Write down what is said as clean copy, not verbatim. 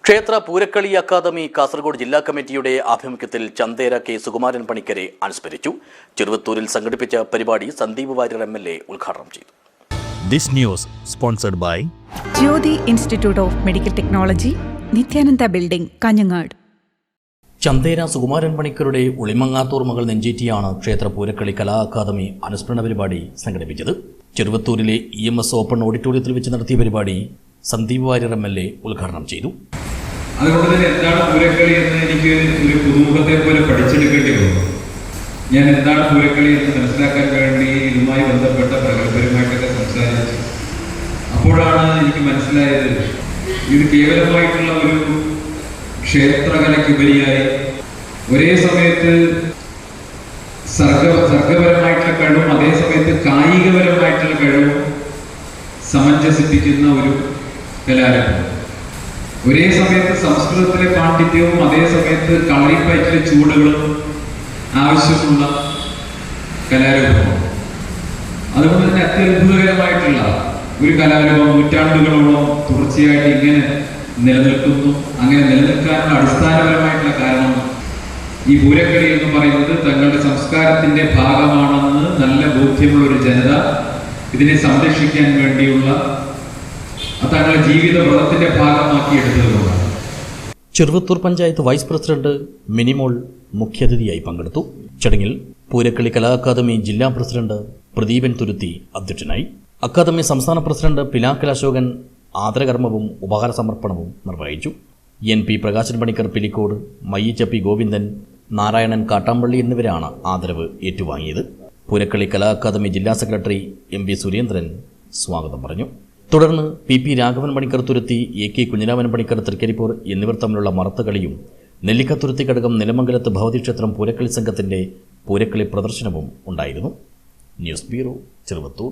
ക്ഷേത്ര പൂരക്കളി അക്കാദമി കാസർഗോഡ് ജില്ലാ കമ്മിറ്റിയുടെ ആഭിമുഖ്യത്തിൽ ചന്തേര കെ സുകുമാരൻ പണിക്കരെ അനുസ്മരിച്ചു. ചെറുവത്തൂരിൽ സംഘടിപ്പിച്ച പരിപാടി സന്ദീപ് വാര്യർ MLA ഉദ്ഘാടനം ചെയ്തു. This news sponsored by Jyothi Institute of Medical Technology, Nithyananda Building, Kanhangad. Chanthera Sukumaran പണിക്കരുടെ ഉളിമങ്ങാത്തോർമകൾ നെഞ്ചേറ്റിയാണ് ക്ഷേത്ര പൂരക്കളി കലാ അക്കാദമി അനുസ്മരണ പരിപാടി സംഘടിപ്പിച്ചത്. ചെറുവത്തൂരിലെ EMS ഓപ്പൺ ഓഡിറ്റോറിയത്തിൽ വെച്ച് നടത്തിയ പരിപാടി സന്ദീപ് വാര്യർ MLA ഉദ്ഘാടനം ചെയ്തു. അതുകൊണ്ട് തന്നെ എന്താണ് പൂരക്കളി എന്ന് എനിക്ക് ഒരു പുതുമുഖത്തെ പോലെ പഠിച്ചെടുക്കേണ്ടി വന്നു. ഞാൻ എന്താണ് പൂരക്കളി എന്ന് മനസ്സിലാക്കാൻ വേണ്ടി ഇതുമായി ബന്ധപ്പെട്ട പ്രഗത്ഭരുമായിട്ടൊക്കെ സംസാരിച്ചു. അപ്പോഴാണ് എനിക്ക് മനസ്സിലായത് ഇത് കേവലമായിട്ടുള്ള ഒരു ക്ഷേത്രകലയ്ക്കുപരിയായി ഒരേ സമയത്ത് സർഗപരമായിട്ടുള്ള കഴിവും അതേ സമയത്ത് കായികപരമായിട്ടുള്ള കഴിവും സമഞ്ജസിപ്പിക്കുന്ന ഒരു കലാരൂപം. ഒരേ സമയത്ത് സംസ്കൃതത്തിലെ പാണ്ഡിത്യവും അതേ സമയത്ത് കളരിപ്പയറ്റിലെ ചൂടുകളും ആവശ്യമുള്ള കലാരൂപമാണ്. അതുകൊണ്ട് തന്നെ അത്യത്ഭുതകരമായിട്ടുള്ള ഒരു കലാരൂപം നൂറ്റാണ്ടുകളോളം തുടർച്ചയായിട്ട് ഇങ്ങനെ നിലനിൽക്കുന്നു. അങ്ങനെ നിലനിൽക്കാനുള്ള അടിസ്ഥാനപരമായിട്ടുള്ള കാരണം ഈ പൂരക്കളി എന്ന് പറയുന്നത് തങ്ങളുടെ സംസ്കാരത്തിന്റെ ഭാഗമാണെന്ന് നല്ല ബോധ്യമുള്ള ഒരു ജനത ഇതിനെ സംരക്ഷിക്കാൻ വേണ്ടിയുള്ള തങ്ങളുടെ ജീവിത വ്രതത്തിന്റെ ഭാഗമാക്കി എടുത്തതുകൊണ്ടാണ്. ചെറുവത്തൂർ പഞ്ചായത്ത് വൈസ് പ്രസിഡന്റ് മിനിമോൾ മുഖ്യാതിഥിയായി പങ്കെടുത്തു. ചടങ്ങിൽ പൂരക്കളി കലാ അക്കാദമി ജില്ലാ പ്രസിഡന്റ് പ്രദീപൻ തുരുത്തി അധ്യക്ഷനായി. അക്കാദമി സംസ്ഥാന പ്രസിഡന്റ് പിലാക്കൽ അശോകൻ ആദരകർമ്മവും ഉപഹാര സമർപ്പണവും നിർവഹിച്ചു. NP പ്രകാശൻ പണിക്കർ പിലിക്കോട്, മയ്യിച്ചപ്പി ഗോവിന്ദൻ, നാരായണൻ കാട്ടാമ്പള്ളി എന്നിവരാണ് ആദരവ് ഏറ്റുവാങ്ങിയത്. പൂരക്കളി കലാ അക്കാദമി ജില്ലാ സെക്രട്ടറി MB സുരേന്ദ്രൻ സ്വാഗതം പറഞ്ഞു. തുടർന്ന് PP രാഘവൻ പണിക്കർ തുരുത്തി, AK കുഞ്ഞിരാമൻ പണിക്കർ തൃക്കരിപ്പൂർ എന്നിവർ തമ്മിലുള്ള മറത്തുകളിയും നെല്ലിക്കത്തുരുത്തി ഘടകം നിലമംഗലത്ത് ഭഗവതിക്ഷേത്രം പൂരക്കളി സംഘത്തിന്റെ പൂരക്കളി പ്രദർശനവും ഉണ്ടായിരുന്നു. News bureau, Cheruvathur.